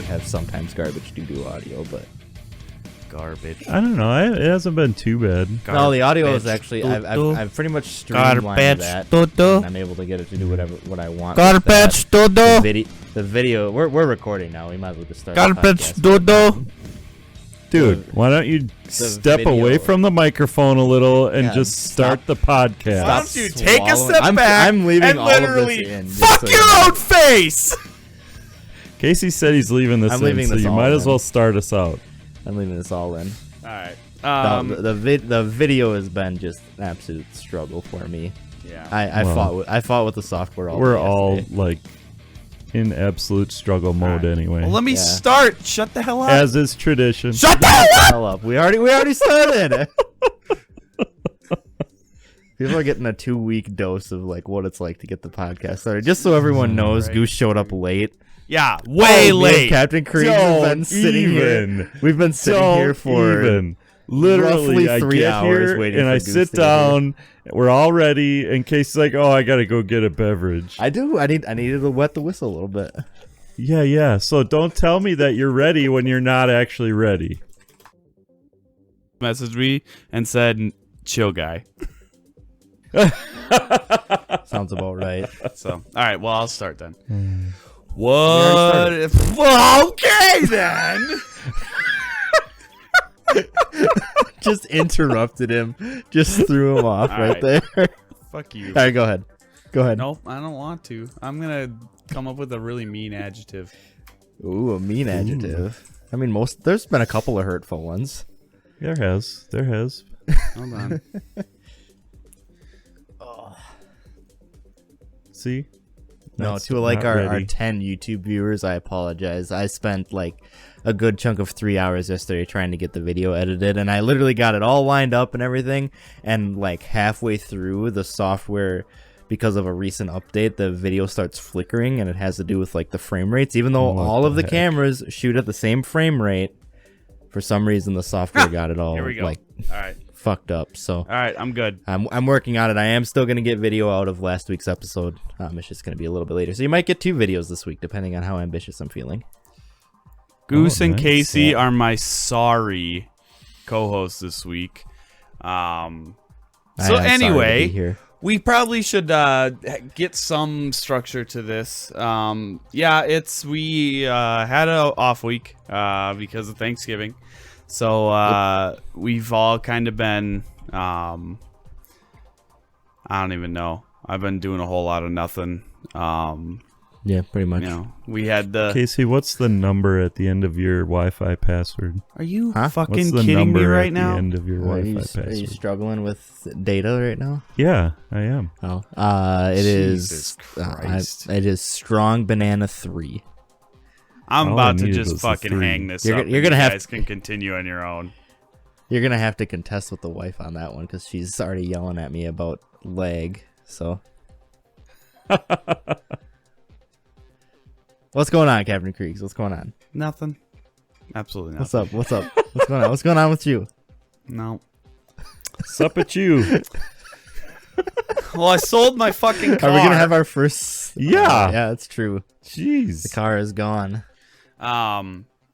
have sometimes garbage doo-doo audio, but Garbage. I don't know. It hasn't been too bad. no, the audio is actually I've pretty much streamlined that. And I'm able to get it to do what I want. Garbage dodo. The video. We're recording now. We might as well just start. Garbage the podcast. dodo. Dude, why don't you step video. away from the microphone a little and Yeah, just start the podcast? Why don't you take a step I'm back leaving and all of this literally in, just fuck so your you know. own face? Casey said he's leaving this I'm in, leaving so this you all might as in. well start us out. I'm leaving this all in. All right. The video has been just an absolute struggle for me. Yeah. I fought with the software all We're day all yesterday. like in absolute struggle mode anyway. Well, let me Yeah. start. Shut the hell up. As is tradition. Shut the hell up. Hell up. We already started. People are getting a 2-week dose of like what it's like to get the podcast started. Just so everyone knows, Right. Goose showed up late. Yeah, way Me and late. Captain Creed have been Don't sitting here. even. We've been sitting here for even. Literally, roughly I 3 get hours here waiting and for I Goose sit to get here. down. We're all ready, and Casey's like, "Oh, I gotta go get a beverage." I needed to wet the whistle a little bit. Yeah. So don't tell me that you're ready when you're not actually ready. Messaged me and said, "Chill, guy." Sounds about right. So, all right. Well, I'll start then. We already What? Well, okay then. Just interrupted him. Just threw him off All right right. there. Fuck you. All right, go ahead. Go ahead. Nope, I don't want to. I'm gonna come up with a really mean adjective. Ooh, a mean adjective. I mean, there's been a couple of hurtful ones. There has. Hold on. See? No, That's to like not our ready. 10 YouTube viewers, I apologize. I spent like a good chunk of 3 hours yesterday trying to get the video edited, and I literally got it all lined up and everything. And like halfway through, the software, because of a recent update, the video starts flickering, and it has to do with like the frame rates. Even though What all of the the heck? cameras shoot at the same frame rate, for some reason the software got it all Here we go. like All right. fucked up. So All right. I'm good. I'm working on it. I am still going to get video out of last week's episode. It's just going to be a little bit later. So you might get 2 videos this week, depending on how ambitious I'm feeling. Goose and nice. Casey are my sorry co-hosts this week. So I'm sorry to be anyway, here. we probably should get some structure to this. We had an off week because of Thanksgiving. So we've all kind of been I don't even know. I've been doing a whole lot of nothing. Yeah, pretty much. You know, we had the. Casey, what's the number at the end of your Wi-Fi password? Are you Huh? What's fucking the kidding number me right at now? the end of your Are you, Wi-Fi are you password? struggling with data right now? Yeah, I am. Oh, it Jesus is. Christ. It is Strong Banana 3. I'm All I about to needed just was the fucking 3. hang this You're up. gonna- you're gonna you have guys to- can continue on your own. You're gonna have to contest with the wife on that one because she's already yelling at me about lag. So, what's going on, Captain Creeks? What's going on? Nothing. Absolutely nothing. What's up? What's up? What's going on? What's going on with you? No. Sup at you. Well, I sold my fucking car. Are we gonna have our first? Yeah. Yeah, it's true. The Jeez. car is gone.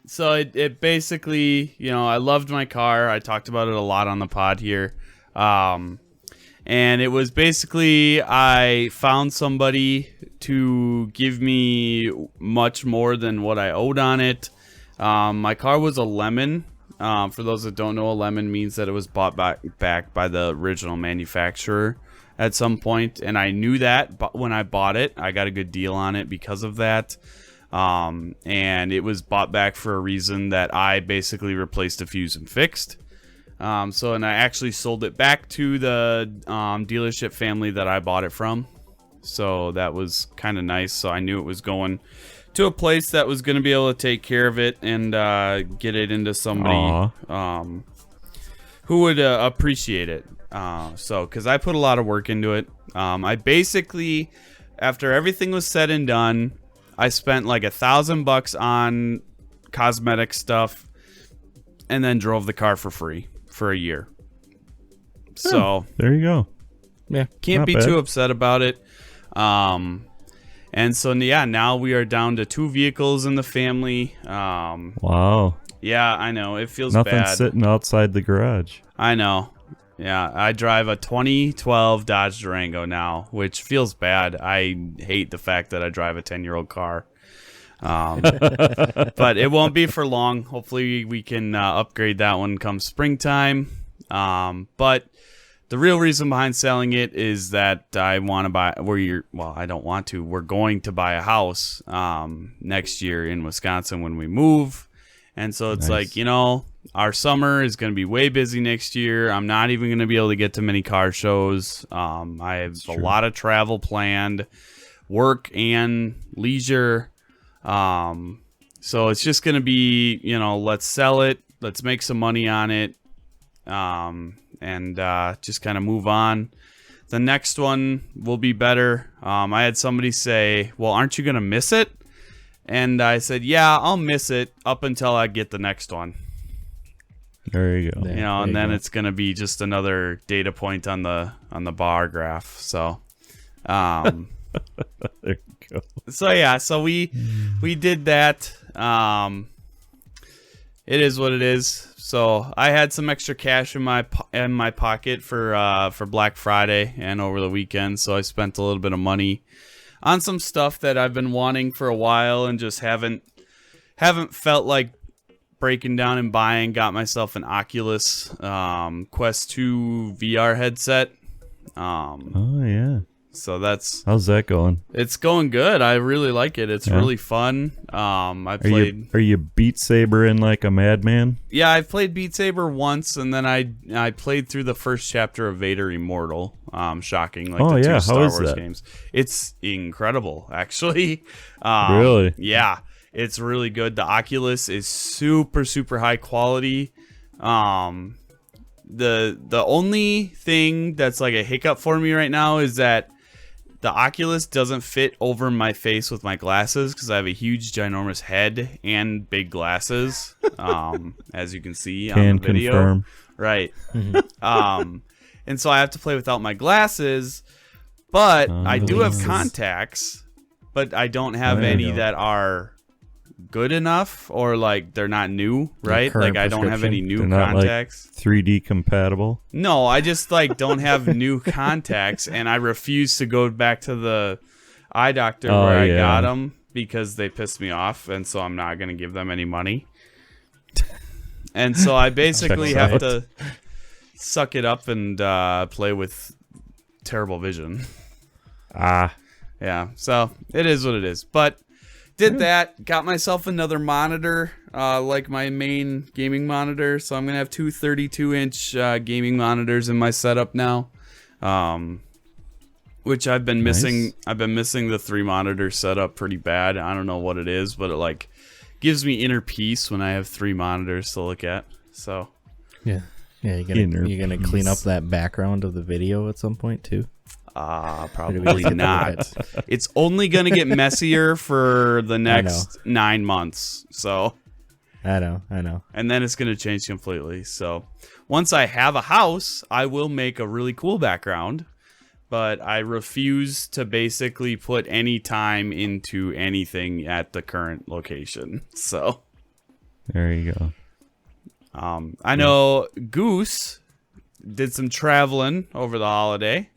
So it basically, you know, I loved my car. I talked about it a lot on the pod here. And it was basically I found somebody to give me much more than what I owed on it. My car was a lemon. For those that don't know, a lemon means that it was bought back by the original manufacturer at some point, and I knew that. But when I bought it, I got a good deal on it because of that. And it was bought back for a reason that I basically replaced a fuse and fixed. And I actually sold it back to the dealership family that I bought it from. So that was kind of nice. So I knew it was going to a place that was going to be able to take care of it and get it into somebody who would appreciate it. Because I put a lot of work into it. I basically, after everything was said and done, I spent like $1,000 on cosmetic stuff and then drove the car for free for a year. So There you go. Yeah. can't Not be bad. too upset about it. And so, yeah, now we are down to 2 vehicles in the family. Wow. Yeah, I know. It feels Nothing bad. sitting outside the garage. I know. Yeah, I drive a 2012 Dodge Durango now, which feels bad. I hate the fact that I drive a 10-year-old car. But it won't be for long. Hopefully we can upgrade that one come springtime. But the real reason behind selling it is that I want to buy I don't want to. We're going to buy a house next year in Wisconsin when we move. And so it's Nice. like, our summer is going to be way busy next year. I'm not even going to be able to get to many car shows. I have a lot of travel planned, work and leisure. So it's just going to be, let's sell it. Let's make some money on it. And just kind of move on. The next one will be better. I had somebody say, well, aren't you going to miss it? And I said, yeah, I'll miss it up until I get the next one. There you go. Yeah. And then it's going to be just another data point on the bar graph. So, There you go. so we did that. It is what it is. So I had some extra cash in my pocket for Black Friday and over the weekend. So I spent a little bit of money on some stuff that I've been wanting for a while and just haven't felt like breaking down and buying. Got myself an Oculus Quest 2 VR headset. Oh, yeah. So How's that going? it's going good. I really like it. It's really fun. I played. Are you Beat Sabering like a madman? Yeah, I've played Beat Saber once, and then I played through the first chapter of Vader Immortal. Shocking, like Oh, the yeah. two How Star is Wars that? games. It's incredible, actually. Really? Yeah, it's really good. The Oculus is super, super high quality. The only thing that's like a hiccup for me right now is that the Oculus doesn't fit over my face with my glasses because I have a huge, ginormous head and big glasses, as you can see on the video. Confirm. Right. And so I have to play without my glasses, but I do have contacts, but I don't have There you any go. that are good enough or like they're not new, right? current Like I don't have any new They're not, like, contacts. 3D compatible. No, I just like don't have new contacts, and I refuse to go back to the eye doctor Oh, where I yeah. got them because they pissed me off, and so I'm not gonna give them any money. And so I basically Checks have out. to suck it up and play with terrible vision. Ah, Yeah, so it is what it is. But did that, got myself another monitor, like my main gaming monitor. So I'm gonna have two 32-inch gaming monitors in my setup now, which I've been missing. Nice. I've been missing the 3 monitor setup pretty bad. I don't know what it is, but it like gives me inner peace when I have 3 monitors to look at. So Yeah. Yeah, Inner you're gonna clean up peace. that background of the video at some point too. probably not. It's only gonna get messier for the next 9 months. So. I know. And then it's going to change completely. So once I have a house, I will make a really cool background, but I refuse to basically put any time into anything at the current location. So there you go. I know Goose did some traveling over the holiday.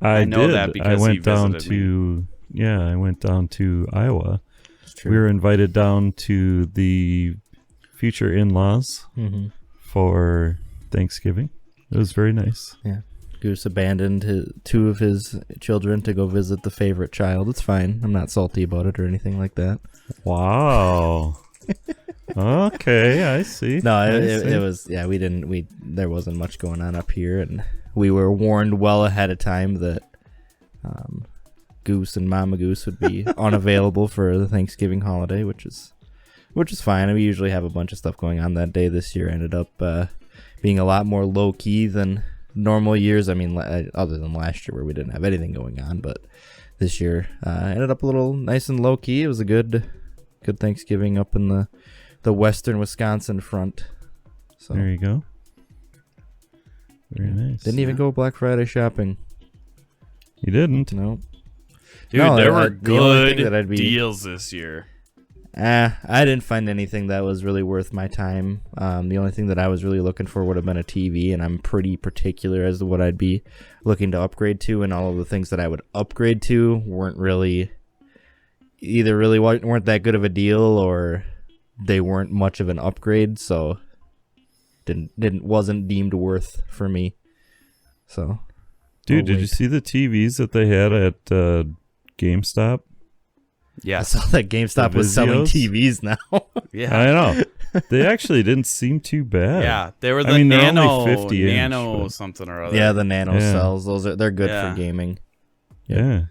I know did. that because I he went down visited me. to I went down to Iowa. It's true. We were invited down to the future in-laws Mm-hmm. for Thanksgiving. It was very nice. Yeah. Goose abandoned 2 of his children to go visit the favorite child. It's fine. I'm not salty about it or anything like that. Wow. Okay, I see. No, I it see. was there wasn't much going on up here, and we were warned well ahead of time that Goose and Mama Goose would be unavailable for the Thanksgiving holiday, which is fine. And we usually have a bunch of stuff going on that day. This year ended up being a lot more low key than normal years. I mean, other than last year where we didn't have anything going on, but this year ended up a little nice and low key. It was a good Thanksgiving up in the western Wisconsin front. So There you go. Very nice. didn't even go Black Friday shopping. You didn't. No. Dude, No, there were the only thing good that I'd be- deals this year. I didn't find anything that was really worth my time. The only thing that I was really looking for would have been a TV, and I'm pretty particular as to what I'd be looking to upgrade to, and all of the things that I would upgrade to weren't really weren't that good of a deal, or they weren't much of an upgrade, so wasn't deemed worth for me. So, Dude, did you see the TVs that they had at GameStop? I Yes. saw that GameStop was selling Vizios? TVs now. Yeah. I know. They actually didn't seem too bad. Yeah, they were the I mean, they're nano, only 50 inch, nano but- something or other. Yeah, the nano Yeah. cells. They're good Yeah. for gaming. Yeah.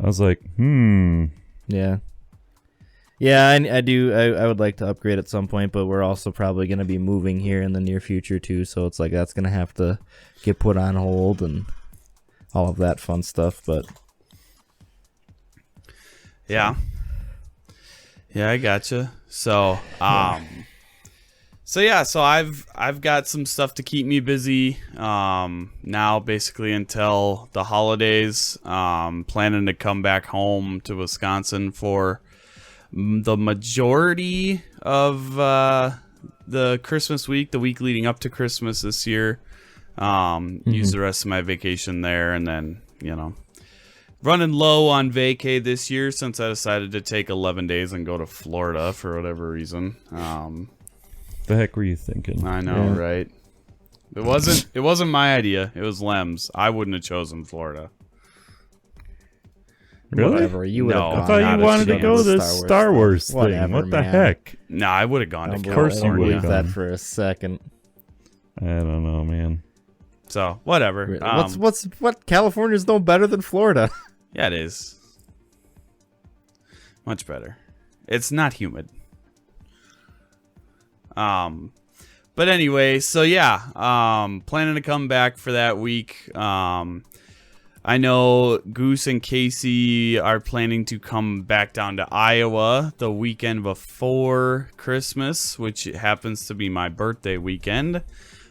I was like, Yeah. Yeah, I would like to upgrade at some point, but we're also probably going to be moving here in the near future too, so it's like that's going to have to get put on hold and all of that fun stuff, but Yeah. Yeah, I gotcha. So, so I've got some stuff to keep me busy now basically until the holidays. Planning to come back home to Wisconsin for the majority of the Christmas week, the week leading up to Christmas this year. Use the rest of my vacation there, and then, running low on vacay this year since I decided to take 11 days and go to Florida for whatever reason. the heck were you thinking? I know, Yeah. right? It wasn't my idea. It was Lem's. I wouldn't have chosen Florida. Really? whatever. You would No. have I gone. I thought not you a wanted to chance. go to the this Star Wars thing. Whatever, What the man. heck? No, I would have gone to Of course you California. would've believe that gone. for a second. I don't know, man. So whatever. What? California's no better than Florida. Yeah, it is. Much better. It's not humid. But anyway, so yeah, planning to come back for that week. I know Goose and Casey are planning to come back down to Iowa the weekend before Christmas, which happens to be my birthday weekend.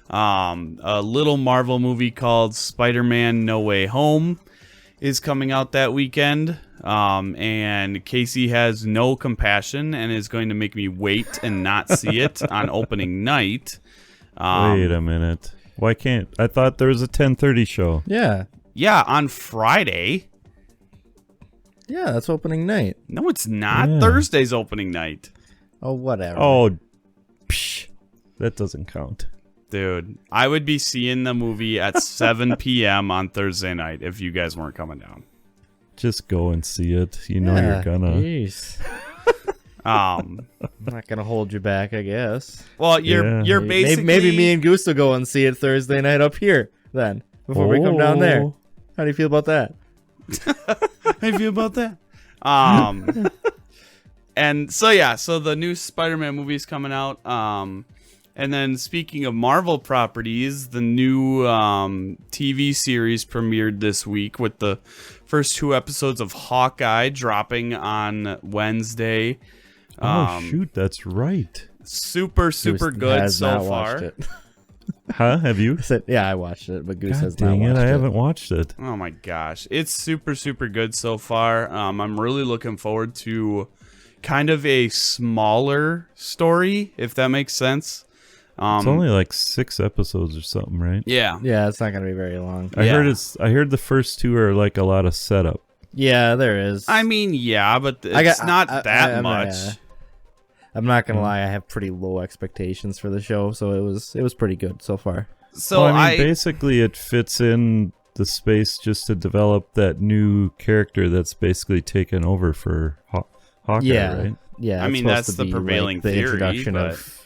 A little Marvel movie called Spider-Man No Way Home is coming out that weekend. And Casey has no compassion and is going to make me wait and not see it on opening night. Wait a minute. Why can't... I thought there was a 10:30 show. Yeah. Yeah, on Friday. Yeah, that's opening night. No, it's not. Yeah. Thursday's opening night. Oh, whatever. Oh, psh, that doesn't count. Dude, I would be seeing the movie at 7 p.m. on Thursday night if you guys weren't coming down. Just go and see it. You know Yeah, you're gonna. Jeez. Um, I'm not gonna hold you back, I guess. well, you're Yeah. basically Maybe me and Goose will go and see it Thursday night up here then before we come down there. Oh. How do you feel about that? How do you feel about that? And so yeah, so the new Spider-Man movie is coming out. And then speaking of Marvel properties, the new TV series premiered this week with the first 2 episodes of Hawkeye dropping on Wednesday. Oh shoot, that's right. Super Goose good has so not far. watched it. Huh? Have you? I said, yeah, I watched it, but Goose God has not dang watched it! it. I haven't watched it. Oh my gosh, it's super good so far. I'm really looking forward to kind of a smaller story, if that makes sense. It's only like 6 episodes or something, right? Yeah. Yeah, it's not gonna be very long. I Yeah. heard the first 2 are like a lot of setup. Yeah, there is. I mean, yeah, but it's not that much. I'm not gonna lie, I have pretty low expectations for the show, so it was pretty good so far. So Well, I mean, basically, it fits in the space just to develop that new character that's basically taken over for Hawkeye, Yeah, right? yeah. I it's mean, supposed that's to the be, prevailing like, the theory, introduction but- of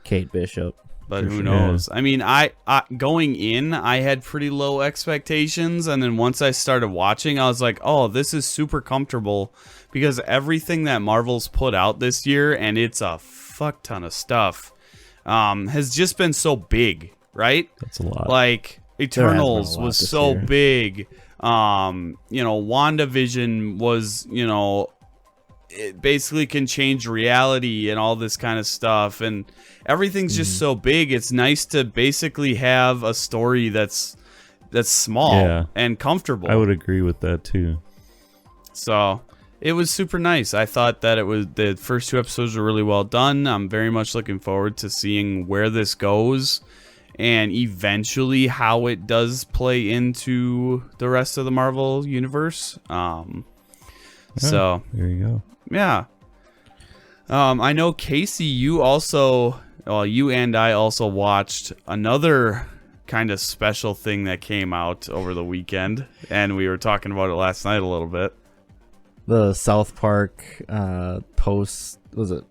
Kate Bishop. But For who sure. knows? I mean, I going in, I had pretty low expectations, and then once I started watching, I was like, "Oh, this is super comfortable," because everything that Marvel's put out this year, and it's a fuck ton of stuff, has just been so big, right? That's a lot. Like There has been a Eternals lot was this so year. big. WandaVision was, it basically can change reality and all this kind of stuff, and everything's just so big. It's nice to basically have a story that's that's small Yeah. and comfortable. I would agree with that too. So it was super nice. I thought that the first 2 episodes were really well done. I'm very much looking forward to seeing where this goes and eventually how it does play into the rest of the Marvel universe. So There you go. yeah. I know Casey, you and I also watched another kind of special thing that came out over the weekend, and we were talking about it last night a little bit. The South Park post-COVID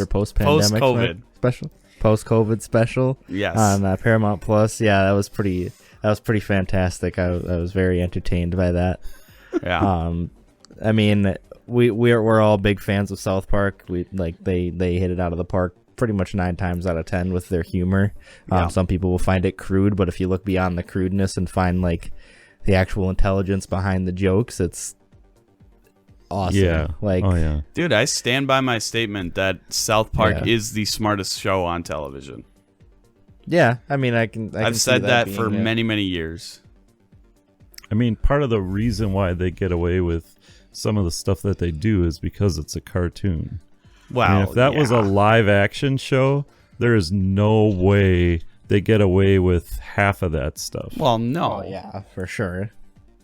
or post-pandemic Post-COVID. special? Post-COVID special? Yes. On Paramount Plus. Yeah, that was pretty fantastic. I was very entertained by that. Yeah. I mean, we're all big fans of South Park. We they hit it out of the park pretty much 9 times out of 10 with their humor. Yeah. Some people will find it crude, but if you look beyond the crudeness and find like the actual intelligence behind the jokes, it's awesome. Yeah. Like, oh yeah. Dude, I stand by my statement that South Park Yeah. is the smartest show on television. yeah. I mean, I can I've see said that being for it. many, many years. I mean, part of the reason why they get away with some of the stuff that they do is because it's a cartoon. Wow. I mean, if that was a live action show, there is no way they get away with half of that stuff. Well, no. Oh yeah, for sure.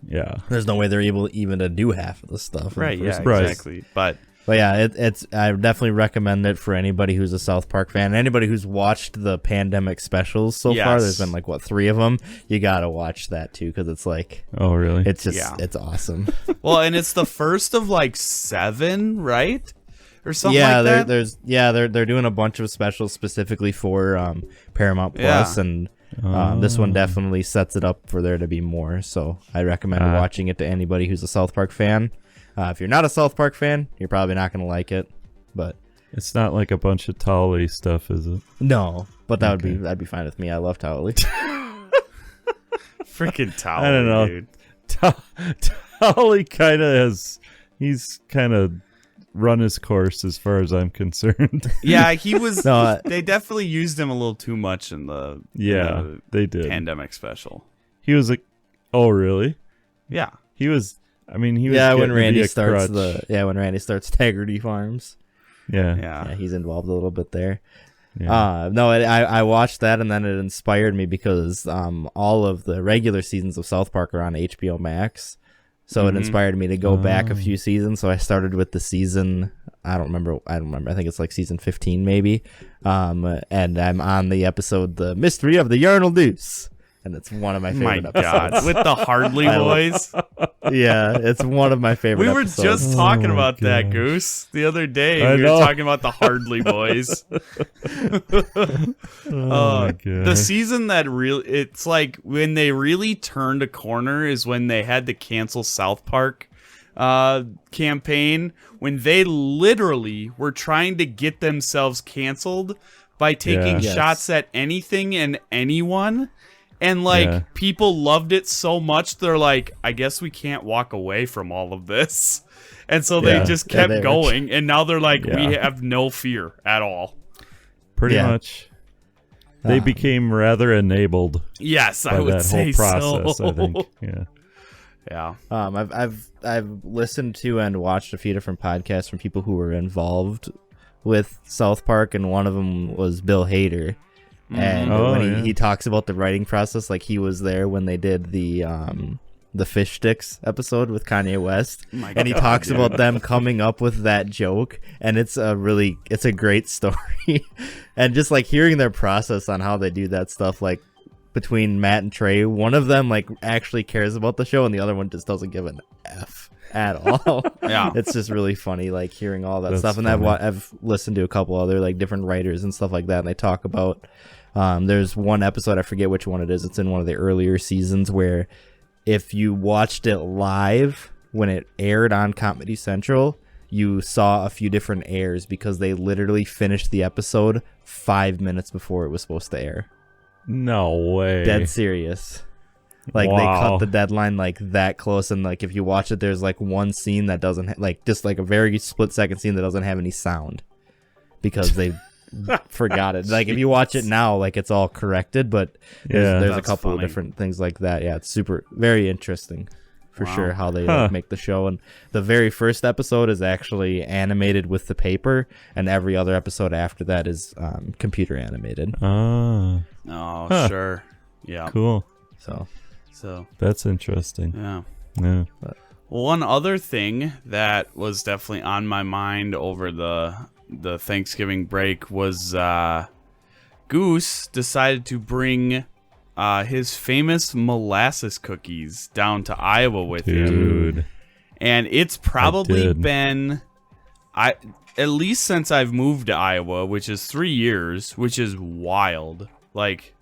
Yeah. There's no way they're able even to do half of the stuff. in the Right, yeah, first Right. exactly. But But yeah, it's I definitely recommend it for anybody who's a South Park fan. Anybody who's watched the pandemic specials so far. Yes. There's been like 3 of them. You gotta watch that too because it's like Oh, really? it's just Yeah. it's awesome. well, and it's the first of like 7, right? Or something yeah, like that. they're doing a bunch of specials specifically for Paramount Yeah. Plus, and this one definitely sets it up for there to be more. So I recommend watching it to anybody who's a South Park fan. If you're not a South Park fan, you're probably not gonna like it, but. It's not like a bunch of Tolly stuff, is it? No, but that'd be fine with me. I love Towley. Freaking towel. I don't know. Dude. Tolly kind of he's kind of run his course as far as I'm concerned. Yeah, he was. No, they definitely used him a little too much in the Yeah, in they the did. pandemic special. He was like, oh, really? Yeah. He was, I mean, he was yeah, getting when to be Randy a starts crutch. when Randy starts Taggarty Farms. Yeah. Yeah. Yeah, he's involved a little bit there. Yeah. No, I watched that and then it inspired me because all of the regular seasons of South Park are on HBO Max. So it inspired me to go back a few seasons. So I started with the season. I don't remember. I think it's like season 15 maybe. And I'm on the episode "The Mystery of the Urinal Deuce," and it's one of my My favorite God, episodes. with the Hardly boys. Yeah, it's one of my favorite. We were episodes. just talking Oh my about that, gosh. Goose, the other day. I We know. were talking about the Hardly boys. Oh my God. The season that it's like when they really turned a corner is when they had to cancel South Park campaign, when they literally were trying to get themselves canceled by taking Yeah. Yes. shots at anything and anyone. And like Yeah. people loved it so much, they're like, I guess we can't walk away from all of this. And so they Yeah. just Yeah, kept they were- going. And now they're like, we Yeah. have no fear at all. Pretty Yeah. much. They became rather enabled Yes, by I would that say whole process, so. I think. Yeah. Yeah. I've listened to and watched a few different podcasts from people who were involved with South Park, and one of them was Bill Hader. And Oh, when yeah. he talks about the writing process, like he was there when they did the Fish Sticks episode with Kanye West, My and he God, talks dude. about them coming up with that joke, and it's a great story. And just like hearing their process on how they do that stuff, like between Matt and Trey, one of them like actually cares about the show and the other one just doesn't give an F at all. Yeah. It's just really funny like hearing all that That's stuff. And funny. I've listened to a couple other like different writers and stuff like that, and they talk about there's one episode, I forget which one it is, it's in one of the earlier seasons, where if you watched it live when it aired on Comedy Central, you saw a few different airs because they literally finished the episode 5 minutes before it was supposed to air. No way. Dead serious. Like they Wow. cut the deadline like that close, and like if you watch it, there's like one scene that doesn't like just like a very split second scene that doesn't have any sound because they forgot it. Like if you watch it now, like it's all corrected, but Yeah. there's a That's couple of funny. different things like that. Yeah, it's very interesting for Wow. sure how they Huh. make the show. And the very first episode is actually animated with the paper, and every other episode after that is computer animated. Ah, Oh, Huh. sure. Yeah. cool. So, That's interesting. yeah. Yeah. One other thing that was definitely on my mind over the Thanksgiving break was Goose decided to bring his famous molasses cookies down to Iowa with him. Dude. And it's probably did. been at least since I've moved to Iowa, which is 3 years, which is wild. Like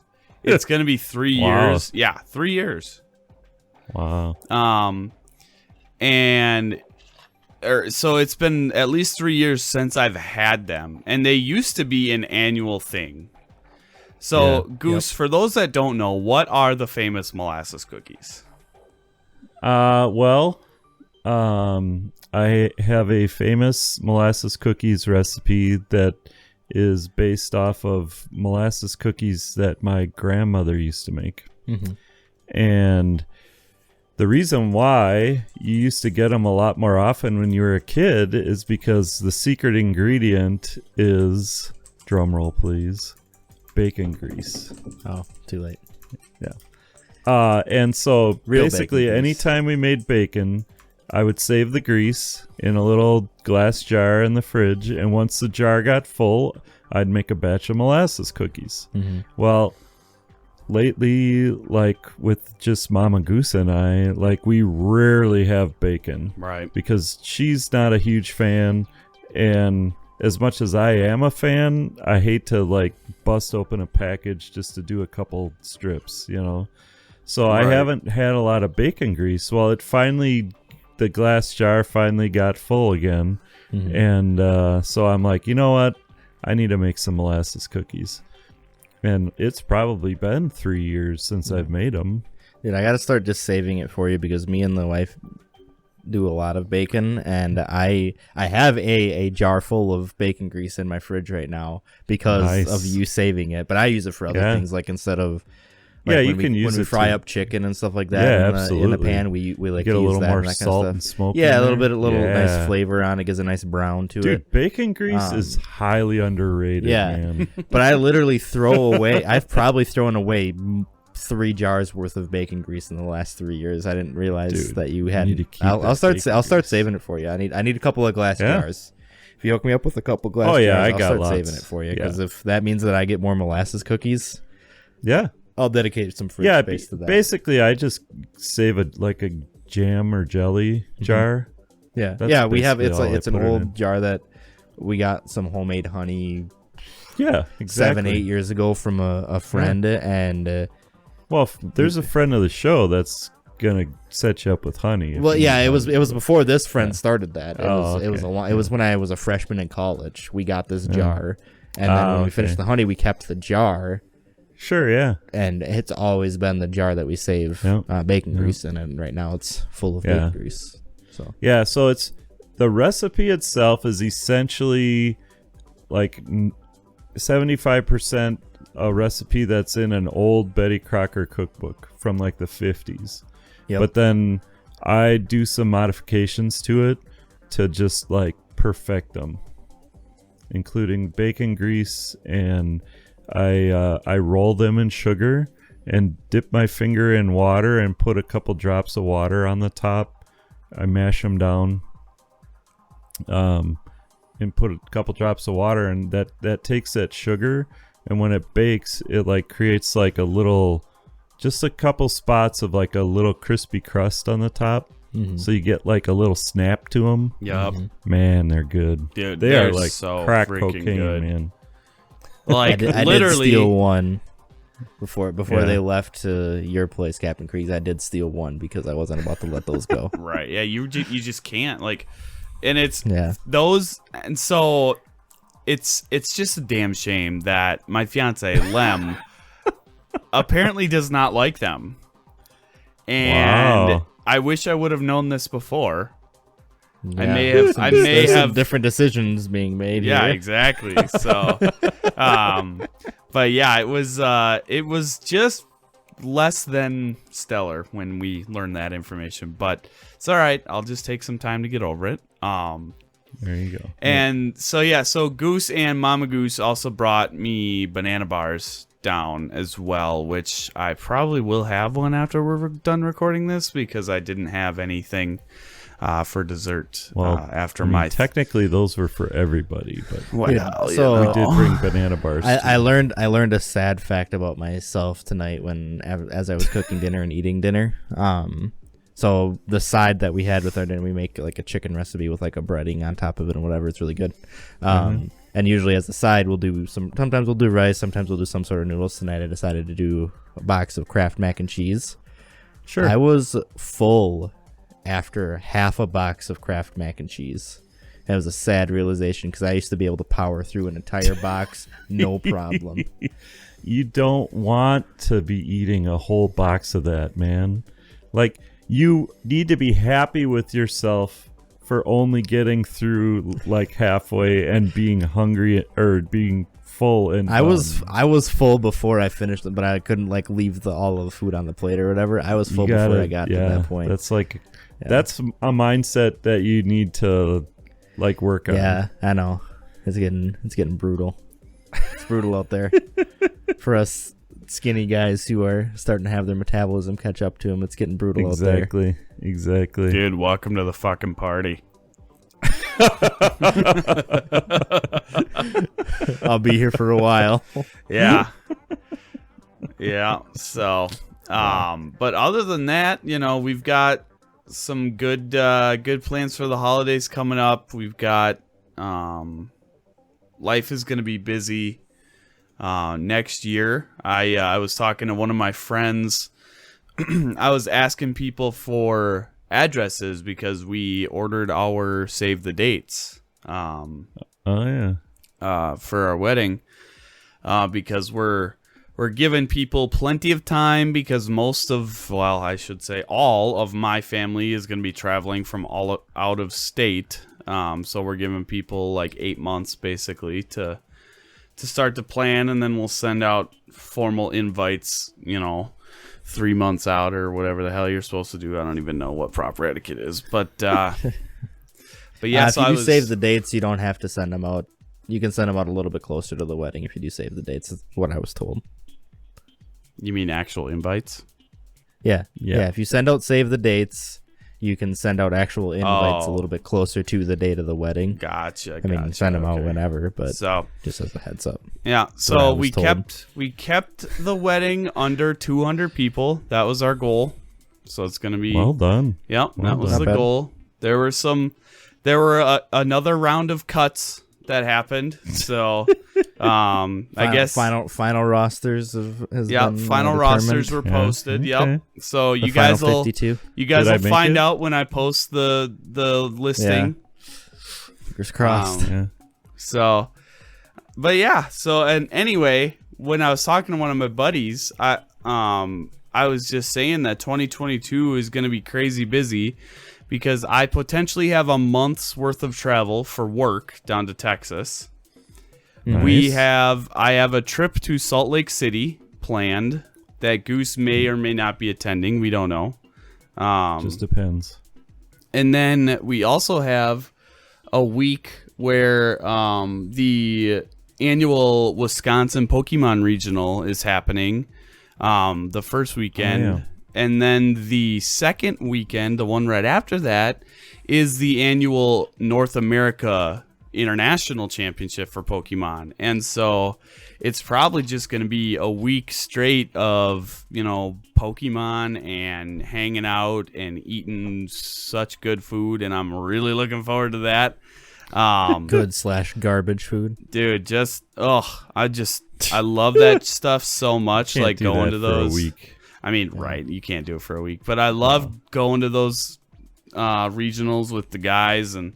it's going to be 3 Wow. years. Yeah, 3 years. Wow. So it's been at least 3 years since I've had them, and they used to be an annual thing. So, Yeah. Goose, for those that don't know, what are the famous molasses cookies? Well, I have a famous molasses cookies recipe that is based off of molasses cookies that my grandmother used to make. Mm-hmm. And the reason why you used to get them a lot more often when you were a kid is because the secret ingredient is, drumroll please, bacon grease. Oh, too late. And so Real basically bacon grease. anytime we made bacon, I would save the grease in a little glass jar in the fridge, and once the jar got full, I'd make a batch of molasses cookies. Mm-hmm. Well, lately, like with just Mama Goose and I, like we rarely have bacon Right. because she's not a huge fan, and as much as I am a fan, I hate to like bust open a package just to do a couple strips, you know. So I Right. haven't had a lot of bacon grease. Well, the glass jar finally got full again, Mm-hmm. and so I'm like, you know what? I need to make some molasses cookies. And it's probably been 3 years since I've made them. Dude, I gotta start just saving it for you because me and the wife do a lot of bacon, and I have a jar full of bacon grease in my fridge right now because Nice. of you saving it. But I use it for other Yeah. things, like instead of Yeah, when you we, can use when we it fry to- up chicken and stuff like that. Yeah, in the absolutely. pan. We like Get to a use little that more and that salt kind and of stuff. smoke. Yeah, in a little there. bit, a little Yeah. nice flavor on it, gives a nice brown to it. Dude, bacon grease is highly underrated, yeah. man. But I literally throw away. I've probably thrown away 3 jars worth of bacon grease in the last 3 years. I didn't realize Dude, that you you had. need to keep I'll that start. bacon I'll start grease. saving it for you. I need a couple of glass Yeah. jars. If you hook me up with a couple glass Oh, yeah, jars, I I'll got start lots. saving it for you. Yeah. Because if that means that I get more molasses cookies, Yeah. I'll dedicate some fridge Yeah, space to that. basically I just save a jam or jelly jar. yeah, that's yeah. We have basically all I it's an put it old in. jar that we got some homemade honey Yeah, exactly. 7-8 years ago from a friend, and Well, there's a friend of the show that's gonna set you up with honey. if well, you yeah, need it was before this friend Yeah. started that. It Oh, was it was okay. a it was when I was a freshman in college. We got this Yeah. jar, and then when we okay. finished the honey, we kept the jar, Sure, yeah. and it's always been the jar that we save Yep. bacon Yep. grease in, and right now it's full of Yeah. bacon grease. So Yeah, so it's the recipe itself is essentially like 75% a recipe that's in an old Betty Crocker cookbook from like the 50s. Yep. But then I do some modifications to it to just like perfect them, including bacon grease, and I roll them in sugar and dip my finger in water and put a couple drops of water on the top. I mash them down, and put a couple drops of water, and that takes that sugar, and when it bakes, it like creates like a little, just a couple spots of like a little crispy crust on the top. mhm. So you get like a little snap to them. Yup. Man, they're good. Dude, They they're are like so crack freaking cocaine, good. man. Like I did literally, steal one before Yeah. they left to your place, Captain Creeks. I did steal one because I wasn't about to let those go. right? Yeah, you just can't like, and it's Yeah. those, and so it's just a damn shame that my fiance Lem apparently does not like them, and Wow. I wish I would have known this before. I may There's some have different decisions being made. Yeah, here. exactly. So, but yeah, it was just less than stellar when we learned that information. But it's all right. I'll just take some time to get over it. There you go. And so Goose and Mama Goose also brought me banana bars down as well, which I probably will have one after we're done recording this because I didn't have anything for dessert after my technically those were for everybody, but well, so- we did bring banana bars. I learned a sad fact about myself tonight as I was cooking dinner and eating dinner. So the side that we had with our dinner, we make like a chicken recipe with like a breading on top of it and whatever. It's really good. And usually as a side, sometimes we'll do rice, sometimes we'll do some sort of noodles. Tonight I decided to do a box of Kraft mac and cheese. Sure. I was full after half a box of Kraft mac and cheese. It was a sad realization because I used to be able to power through an entire box, no problem. You don't want to be eating a whole box of that, man. Like, you need to be happy with yourself for only getting through like halfway and being hungry or being full. And I was full before I finished it, but I couldn't like leave all of the food on the plate or whatever. I was full before I got to that point. That's like that's a mindset that you need to like work on. Yeah, I know. It's getting brutal. It's brutal out there for us skinny guys who are starting to have their metabolism catch up to them. It's getting brutal out there. Exactly. Dude, welcome to the fucking party. I'll be here for a while. Yeah. Yeah. So, but other than that, we've got some good plans for the holidays coming up. We've got, life is going to be busy, next year. I was talking to one of my friends. I was asking people for addresses because we ordered our save the dates, Oh yeah. for our wedding, because we're giving people plenty of time because I should say all of my family is going to be traveling from all out of state. So we're giving people like 8 months basically to start to plan, and then we'll send out formal invites, 3 months out or whatever the hell you're supposed to do. I don't even know what proper etiquette is, but yeah. If you do save the dates, you don't have to send them out. You can send them out a little bit closer to the wedding if you do save the dates. That's what I was told. You mean actual invites? Yeah. If you send out save the dates, you can send out actual invites a little bit closer to the date of the wedding. Gotcha. I mean, send them out whenever, but just as a heads up. Yeah. So we kept the wedding under 200 people. That was our goal. So it's going to be well done. Yep, that was the goal. There were another round of cuts that happened. So I guess final rosters final rosters were posted. Yeah, okay. Yep. So you guys will 52. will find out when I post the listing. Fingers crossed. Yeah. So, but yeah. So and anyway, when I was talking to one of my buddies, I was just saying that 2022 is going to be crazy busy because I potentially have a month's worth of travel for work down to Texas. Nice. I have a trip to Salt Lake City planned that Goose may or may not be attending. We don't know. Just depends. And then we also have a week where the annual Wisconsin Pokemon Regional is happening the first weekend. Oh, yeah. And then the second weekend, the one right after that, is the annual North America International Championship for Pokemon. And so it's probably just going to be a week straight of, Pokemon and hanging out and eating such good food. And I'm really looking forward to that. Good/garbage food. Dude, I love that stuff so much. Can't like do going that to for a those week. I mean, right, you can't do it for a week, but I love going to those regionals with the guys, and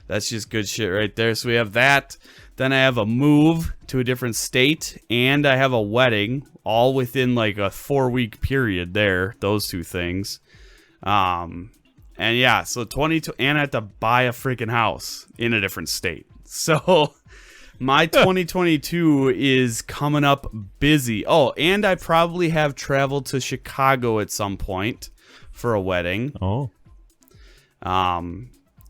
that's just good shit right there. So we have that. Then I have a move to a different state, and I have a wedding, all within like a 4-week period there, those two things. And yeah, so 22, and I had to buy a freaking house in a different state. So my 2022 is coming up busy. Oh, and I probably have traveled to Chicago at some point for a wedding. Oh,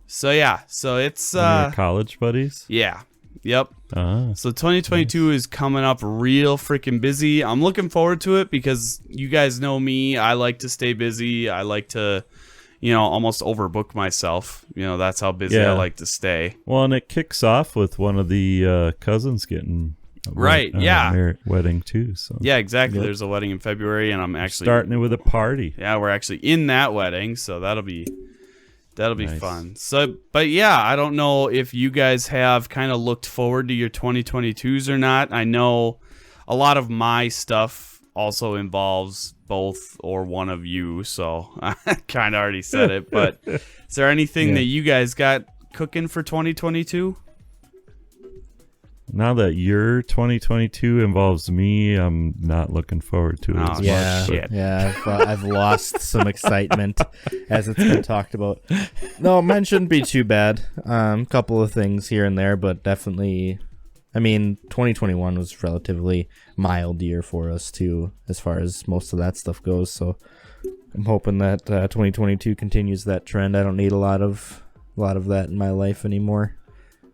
So yeah, so it's one of your college buddies. yeah, yep. Ah, So 2022 is coming up real freaking busy. I'm looking forward to it because you guys know me. I like to stay busy. I like to, almost overbook myself. That's how busy I Yeah. like to stay. well, and it kicks off with one of the cousins getting Right, yeah. wedding too. So Yeah, exactly. Yep. There's a wedding in February, and I'm actually starting it with a party. Yeah, we're actually in that wedding, so that'll be Nice. fun. So, but yeah, I don't know if you guys have kind of looked forward to your 2022s or not. I know a lot of my stuff also involves both or one of you, so I kind of already said it. But is there anything Yeah. that you guys got cooking for 2022? Now that your 2022 involves me, I'm not looking forward to it Oh, as much. Yeah, shit. yeah. I've lost some excitement as it's been talked about. No, mine shouldn't be too bad. Couple of things here and there, but definitely. I mean, 2021 was relatively mild year for us too, as far as most of that stuff goes. So I'm hoping that 2022 continues that trend. I don't need a lot of that in my life anymore.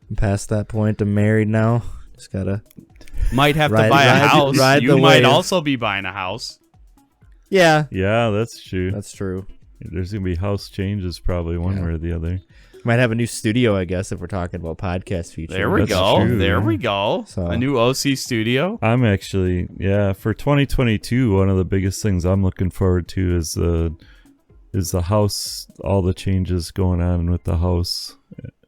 I'm past that point. I'm married now. Just gotta. Might have to Ride- buy a ride- house. ride You the might wave. also be buying a house. Yeah, Yeah, that's true. that's true. There's gonna be house changes probably one Yeah. way or the other. Might have a new studio, I guess, if we're talking about podcast features. There we That's go. true, There yeah. we go. So- A new OC studio. I'm actually, for 2022, one of the biggest things I'm looking forward to is the house, all the changes going on with the house.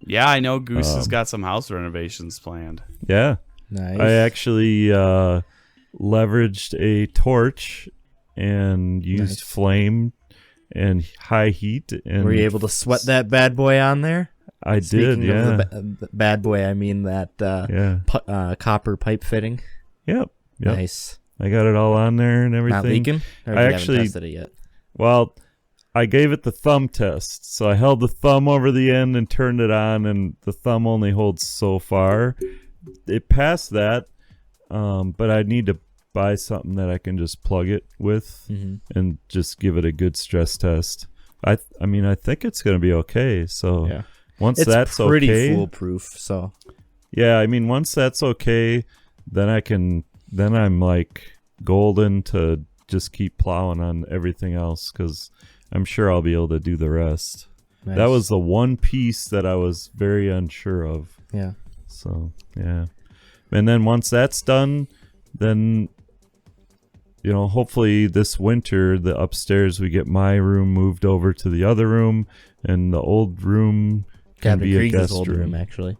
Yeah, I know Goose has Um, got some house renovations planned. Yeah, Nice. I actually leveraged a torch and used Nice. flame and high heat. And Were you able to sweat that bad boy on there? I did, Speaking yeah. of the bad boy, I mean that Yeah. copper pipe fitting. Yep. Nice. I got it all on there and everything. Not leaking? Or I you actually- haven't tested it yet? Well, I gave it the thumb test. So I held the thumb over the end and turned it on, and the thumb only holds so far. It passed that, but I need to buy something that I can just plug it with and just give it a good stress test. I mean, I think it's going to be okay. So Yeah. once It's that's pretty okay, foolproof, so. yeah, I mean, once that's okay, then I'm like golden to just keep plowing on everything else because I'm sure I'll be able to do the rest. Nice. That was the one piece that I was very unsure of. Yeah. So, yeah. And then once that's done, then, hopefully this winter, the upstairs, we get my room moved over to the other room, and the old room can Captain be a Krieg's guest old room. room, actually.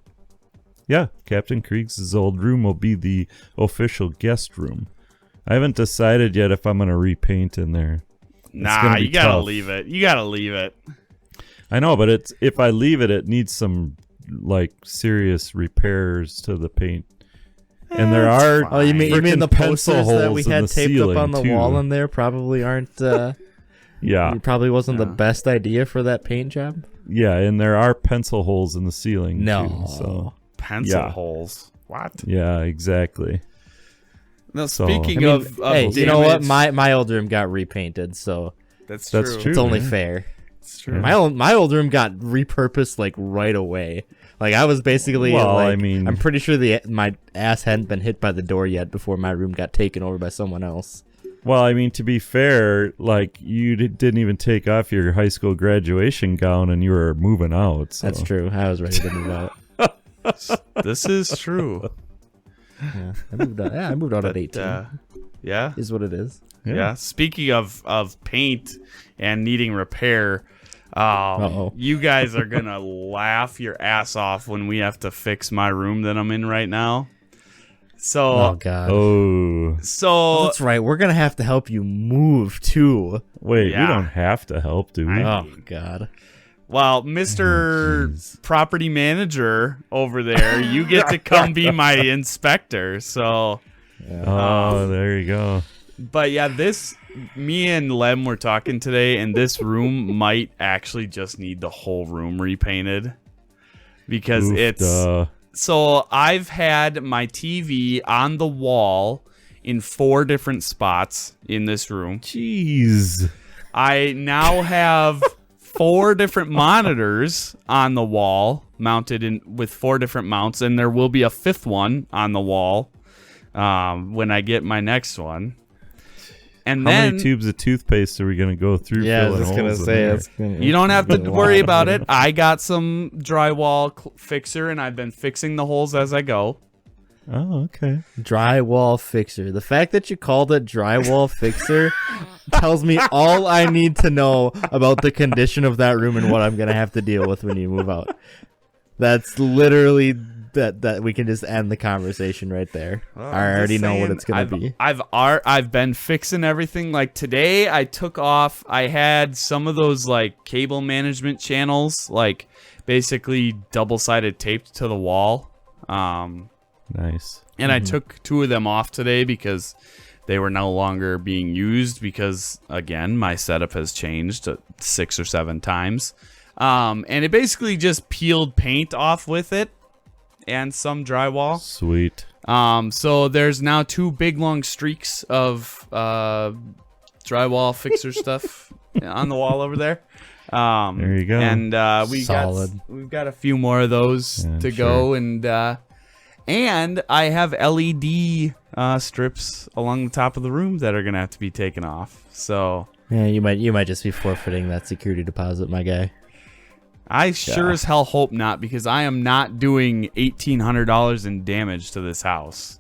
Yeah, Captain Krieg's old room will be the official guest room. I haven't decided yet if I'm going to repaint in there. Nah, gonna be you gotta tough. leave it. You gotta leave it. I know, but if I leave it, it needs some like serious repairs to the paint. And there It's are fine. Oh, you mean frickin' the pencil posters that we holes in had the taped up on the ceiling, wall too. in there probably aren't, yeah, it probably wasn't the Yeah. best idea for that paint job? yeah, and there are pencil holes in the ceiling No. too. So Pencil Yeah. holes. What? yeah, exactly. No, So- speaking I mean, of hey, you know what? damage- My old room got repainted, so that's That's true. true. it's only yeah. fair. It's true. My old room got repurposed like right away. Like I was basically Well, like, I mean- I'm pretty sure my ass hadn't been hit by the door yet before my room got taken over by someone else. Well, I mean, to be fair, like you didn't even take off your high school graduation gown, and you were moving out. So. That's true. I was ready to move out. This is true. Yeah, I moved out. Yeah, I moved out at 18. Yeah. Is what it is. Yeah. Speaking of paint and needing repair, Uh-oh. you guys are gonna laugh your ass off when we have to fix my room that I'm in right now. So, Oh god. Oh, so That's right. We're gonna have to help you move too. wait, Yeah. we don't have to help, do we? Oh god. well, Mr. Property Manager over there, you get to come be my inspector. So, Oh, there you go. but yeah, this me and Lem were talking today, and this room might actually just need the whole room repainted because So I've had my TV on the wall in 4 different spots in this room. Jeez. I now have 4 different monitors on the wall mounted in with 4 different mounts, and there will be a 5th one on the wall when I get my next one. And How then many tubes of toothpaste are we going to go through? Yeah, I was filling just gonna holes in say there? it's gonna, you don't have to it's a worry lot. about it. I got some drywall fixer, and I've been fixing the holes as I go. Oh, okay. Drywall fixer. The fact that you called it drywall fixer tells me all I need to know about the condition of that room and what I'm gonna have to deal with when you move out. That's literally that we can just end the conversation right there. I already know what it's gonna be. I've been fixing everything. Like today, I took off. I had some of those like cable management channels, like basically double-sided taped to the wall. Nice. And I took 2 of them off today because they were no longer being used because, again, my setup has changed 6 or 7 times. And it basically just peeled paint off with it and some drywall. Sweet. So there's now 2 big long streaks of drywall fixer stuff on the wall over there. There you go. And we've got a few more of those to go, and I have LED strips along the top of the room that are gonna have to be taken off. So Yeah, you might just be forfeiting that security deposit, my guy. I sure as hell hope not, because I am not doing $1,800 in damage to this house.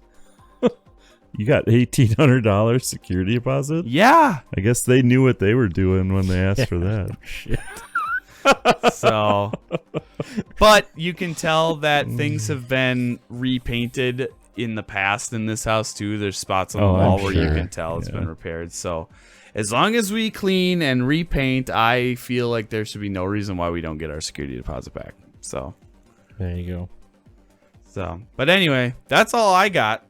You got $1,800 security deposit? Yeah. I guess they knew what they were doing when they asked for that. Shit. So, but you can tell that things have been repainted in the past in this house too. There's spots on the wall where you can tell it's been repaired. So, as long as we clean and repaint, I feel like there should be no reason why we don't get our security deposit back. So, There you go. But anyway, that's all I got.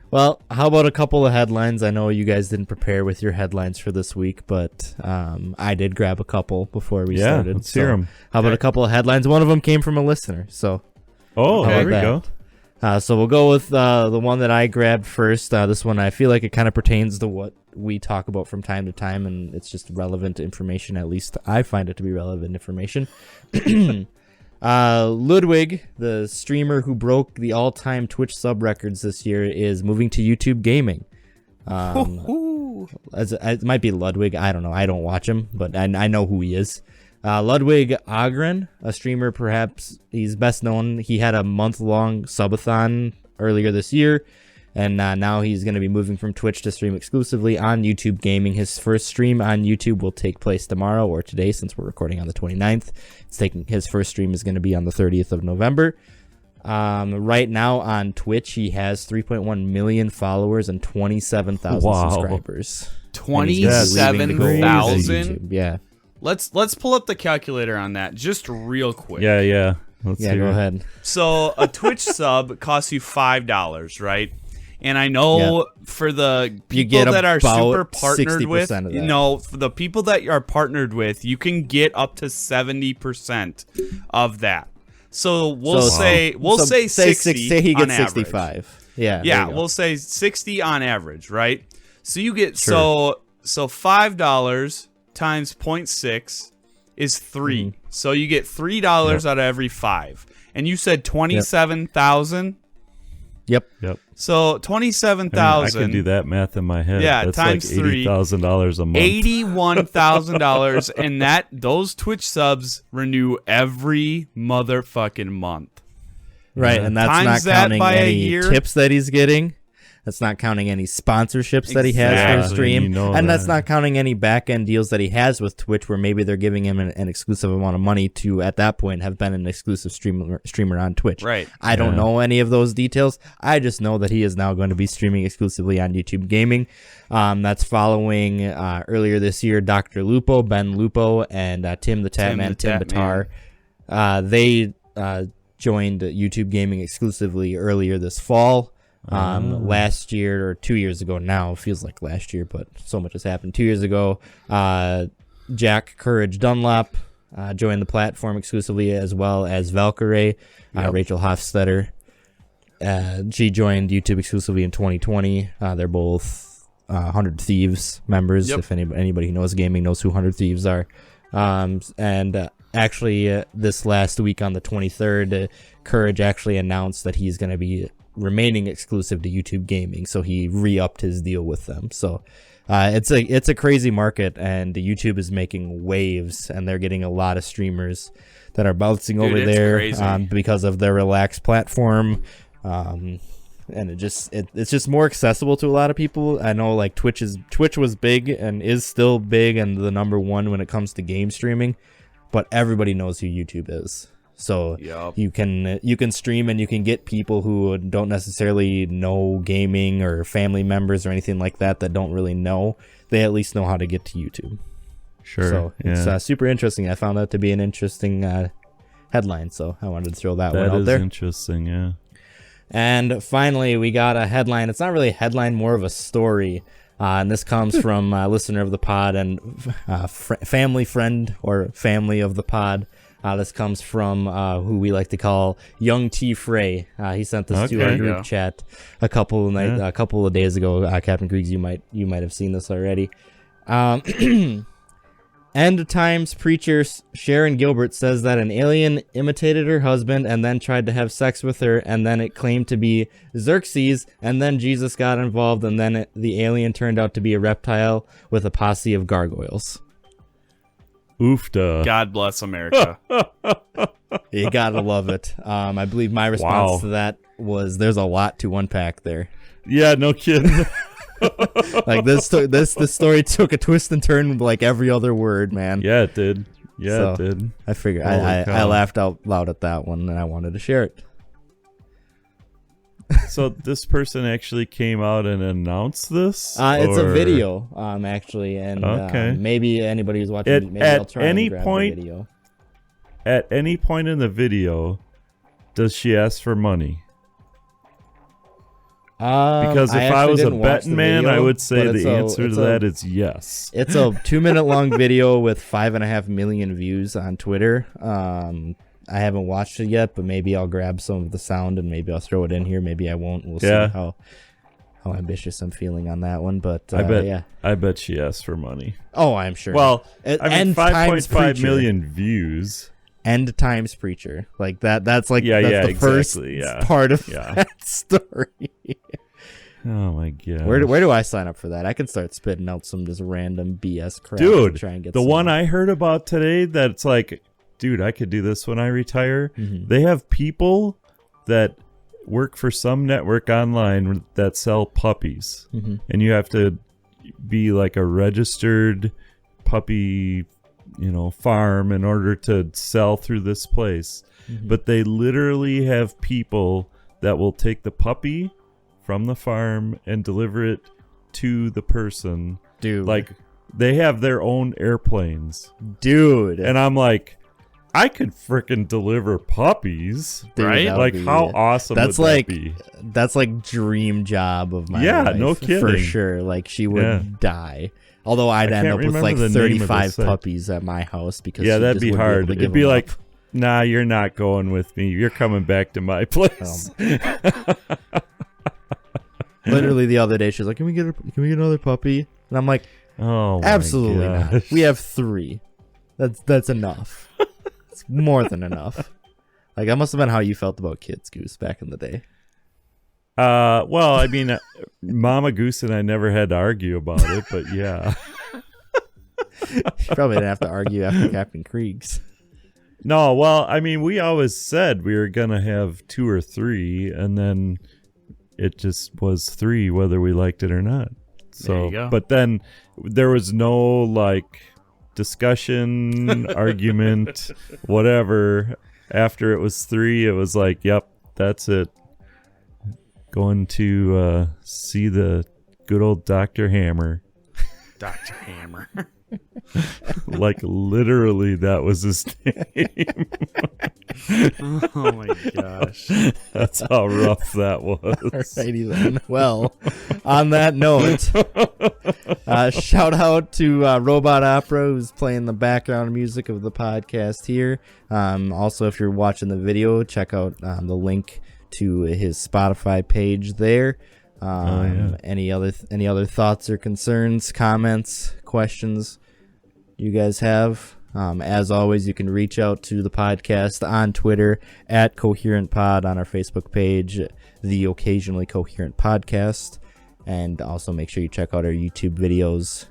Well, how about a couple of headlines? I know you guys didn't prepare with your headlines for this week, but I did grab a couple before we started. Let's hear 'em. How about a couple of headlines? One of them came from a listener. So, Oh, how there we about go. that? So we'll go with the one that I grabbed first. This one, I feel like it kind of pertains to what we talk about from time to time, and it's just relevant information. At least I find it to be relevant information. Ludwig, the streamer who broke the all-time Twitch sub records this year, is moving to YouTube Gaming. It might be Ludwig. I don't know. I don't watch him, but I know who he is. Ludwig Agren, a streamer, perhaps he's best known. He had a month-long subathon earlier this year, and now he's going to be moving from Twitch to stream exclusively on YouTube Gaming. His first stream on YouTube will take place tomorrow or today, since we're recording on the 29th. His first stream is going to be on the 30th of November. Right now on Twitch, he has 3.1 million followers and 27,000 subscribers. 27,000? Yeah. Let's pull up the calculator on that just real quick. Yeah. Let's Yeah, hear go it. ahead. So a Twitch sub costs you $5, right? And I know for the people that are super partnered with, for the people that are partnered with, you can get up to 70% of that. So we'll say 60. Say he on gets average. 65. Yeah. Yeah, we'll say 60 on average, right? So you get so $5 times 0.6 is 3. So you get $3 out of every 5. And you said 27,000? Yep. I So 27,000. can do that math in my head. Yeah, that's times like $80,000 a month. $81,000, and those Twitch subs renew every motherfucking month. Right, Yeah. and that's Times not that counting by a any year. tips that he's getting. That's not counting any sponsorships that he has for his Exactly, stream. you know And that's that. not counting any back-end deals that he has with Twitch, where maybe they're giving him an exclusive amount of money to, at that point, have been an exclusive streamer on Twitch. Right. I don't know any of those details. I just know that he is now going to be streaming exclusively on YouTube Gaming. That's following earlier this year, Dr. Lupo, Ben Lupo, and Tim the Tatman, Tim Batar. They joined YouTube Gaming exclusively earlier this fall. Last year or 2 years ago now, feels like last year, but so much has happened. 2 years ago, Jack Courage Dunlop joined the platform exclusively, as well as Valkyrie, Rachel Hofstetter. She joined YouTube exclusively in 2020. They're both 100 Thieves members. If anybody who knows gaming knows who 100 Thieves are. Actually, this last week on the 23rd, Courage actually announced that he's going to be remaining exclusive to YouTube Gaming, so he re-upped his deal with them. So it's a crazy market, and YouTube is making waves, and they're getting a lot of streamers that are bouncing over there because of their relaxed platform. And it's just more accessible to a lot of people. I know like Twitch was big and is still big and the number one when it comes to game streaming, but everybody knows who YouTube is. So you can stream and you can get people who don't necessarily know gaming, or family members or anything like that don't really know. They at least know how to get to YouTube. Sure. So it's super interesting. I found that to be an interesting headline, so I wanted to throw that one out there. That is interesting, yeah. And finally, we got a headline. It's not really a headline, more of a story. And this comes from a listener of the pod and family friend or family of the pod. This comes from who we like to call Young T. Frey. He sent this to our group chat a couple of days ago. Captain Kriegs, you might have seen this already. End Times preacher Sharon Gilbert says that an alien imitated her husband and then tried to have sex with her, and then it claimed to be Xerxes, and then Jesus got involved, and then the alien turned out to be a reptile with a posse of gargoyles. Oofda. God bless America. You gotta love it. I believe my response to that was, there's a lot to unpack there. Yeah, no kidding. Like this story took a twist and turn like every other word, man. Yeah, it did. It did. I figured I laughed out loud at that one, and I wanted to share it. So this person actually came out and announced this? It's a video, actually, and maybe anybody who's watching, maybe I'll try and grab the video. At any point in the video, does she ask for money? Because if I was a betting man, I would say the answer to that is yes. It's a 2-minute long video with 5.5 million views on Twitter. I haven't watched it yet, but maybe I'll grab some of the sound and maybe I'll throw it in here. Maybe I won't. We'll see how ambitious I'm feeling on that one. But I bet she asked for money. Oh, I'm sure. Well, I mean, 5.5 million views. End Times preacher, like that. That's like the first part of that story. Oh my god! Where do I sign up for that? I can start spitting out some just random BS crap. Dude, try and get the one I heard about today that's like, dude, I could do this when I retire. Mm-hmm. They have people that work for some network online that sell puppies, and you have to be like a registered puppy, farm in order to sell through this place. But they literally have people that will take the puppy from the farm and deliver it to the person. Dude. Like, they have their own airplanes. Dude. And I'm like, I could freaking deliver puppies. Dude, right? Like, how awesome would that be? That's like dream job of my life. No kidding. For sure. Like, she would die. Although I'd end up with like 35 puppies at my house because that'd be hard. It'd be like, nah, you're not going with me. You're coming back to my place. Literally the other day, she's like, "Can we get another puppy?" And I'm like, "Oh, absolutely not. We have 3. That's enough. It's more than enough." Like, that must have been how you felt about kids, Goose, back in the day. Well, I mean, Mama Goose and I never had to argue about it, but yeah. You probably didn't have to argue after Captain Kriegs. No, well, I mean, we always said we were gonna have 2 or 3, and then it just was 3 whether we liked it or not. So, there you go. But then there was no like discussion, argument, whatever. After it was 3, it was like, yep, that's it. Going to see the good old Dr. Hammer. Dr. Hammer. Like literally, that was his name. Oh my gosh. That's how rough that was. Alrighty then. Well, on that note, shout out to Robot Opera, who's playing the background music of the podcast here. Also, if you're watching the video, check out the link to his Spotify page there. Yeah. Any other thoughts or concerns, comments, questions you guys have? As always, you can reach out to the podcast on Twitter at Coherent Pod, on our Facebook page, the Occasionally Coherent Podcast, and also make sure you check out our YouTube videos,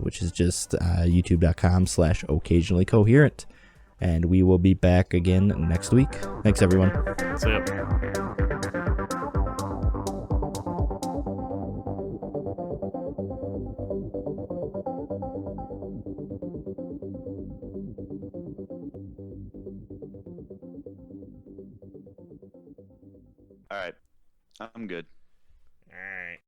which is just youtube.com/occasionally coherent. And we will be back again next week. Thanks, everyone. So, yep. All right. I'm good.